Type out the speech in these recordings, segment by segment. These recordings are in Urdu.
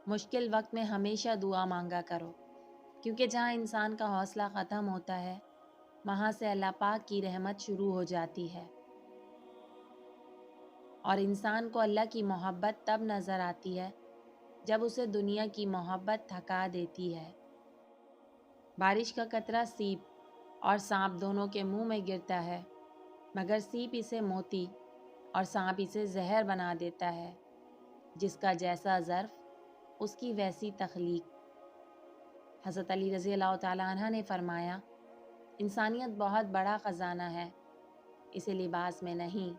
مشکل وقت میں ہمیشہ دعا مانگا کرو، کیونکہ جہاں انسان کا حوصلہ ختم ہوتا ہے وہاں سے اللہ پاک کی رحمت شروع ہو جاتی ہے، اور انسان کو اللہ کی محبت تب نظر آتی ہے جب اسے دنیا کی محبت تھکا دیتی ہے۔ بارش کا قطرہ سیپ اور سانپ دونوں کے منہ میں گرتا ہے، مگر سیپ اسے موتی اور سانپ اسے زہر بنا دیتا ہے۔ جس کا جیسا ظرف اس کی ویسی تخلیق۔ حضرت علی رضی اللہ تعالیٰ عنہ نے فرمایا، انسانیت بہت بڑا خزانہ ہے، اسے لباس میں نہیں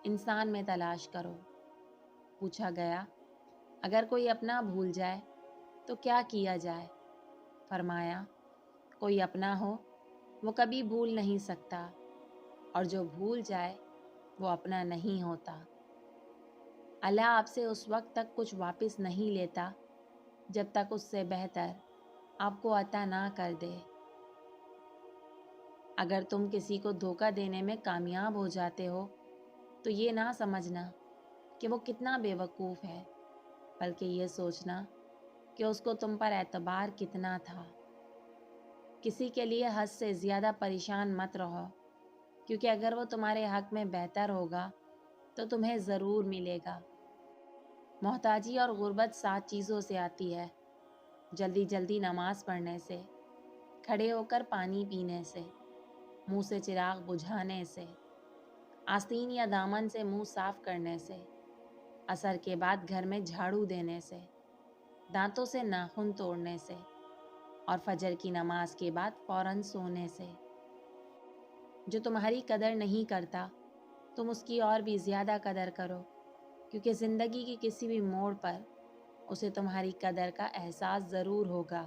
انسان میں تلاش کرو۔ پوچھا گیا، اگر کوئی اپنا بھول جائے تو کیا کیا جائے؟ فرمایا، کوئی اپنا ہو وہ کبھی بھول نہیں سکتا، اور جو بھول جائے وہ اپنا نہیں ہوتا۔ اللہ آپ سے اس وقت تک کچھ واپس نہیں لیتا جب تک اس سے بہتر آپ کو عطا نہ کر دے۔ اگر تم کسی کو دھوکہ دینے میں کامیاب ہو جاتے ہو تو یہ نہ سمجھنا کہ وہ کتنا بے وقوف ہے، بلکہ یہ سوچنا کہ اس کو تم پر اعتبار کتنا تھا۔ کسی کے لیے حد سے زیادہ پریشان مت رہو، کیونکہ اگر وہ تمہارے حق میں بہتر ہوگا تو تمہیں ضرور ملے گا۔ محتاجی اور غربت 7 چیزوں سے آتی ہے: جلدی جلدی نماز پڑھنے سے، کھڑے ہو کر پانی پینے سے، منہ سے چراغ بجھانے سے، آستین یا دامن سے منہ صاف کرنے سے، عصر کے بعد گھر میں جھاڑو دینے سے، دانتوں سے ناخن توڑنے سے، اور فجر کی نماز کے بعد فوراً سونے سے۔ جو تمہاری قدر نہیں کرتا تم اس کی اور بھی زیادہ قدر کرو، کیونکہ زندگی کی کسی بھی موڑ پر اسے تمہاری قدر کا احساس ضرور ہوگا۔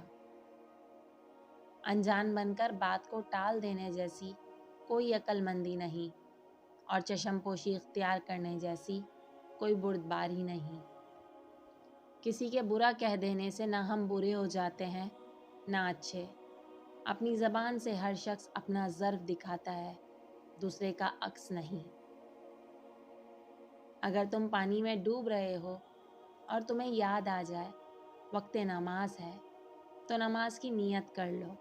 انجان بن کر بات کو ٹال دینے جیسی کوئی عقل مندی نہیں، اور چشم پوشی اختیار کرنے جیسی کوئی بردباری نہیں۔ کسی کے برا کہہ دینے سے نہ ہم برے ہو جاتے ہیں نہ اچھے۔ اپنی زبان سے ہر شخص اپنا ظرف دکھاتا ہے، دوسرے کا عکس نہیں۔ اگر تم پانی میں ڈوب رہے ہو اور تمہیں یاد آ جائے وقت نماز ہے تو نماز کی نیت کر لو۔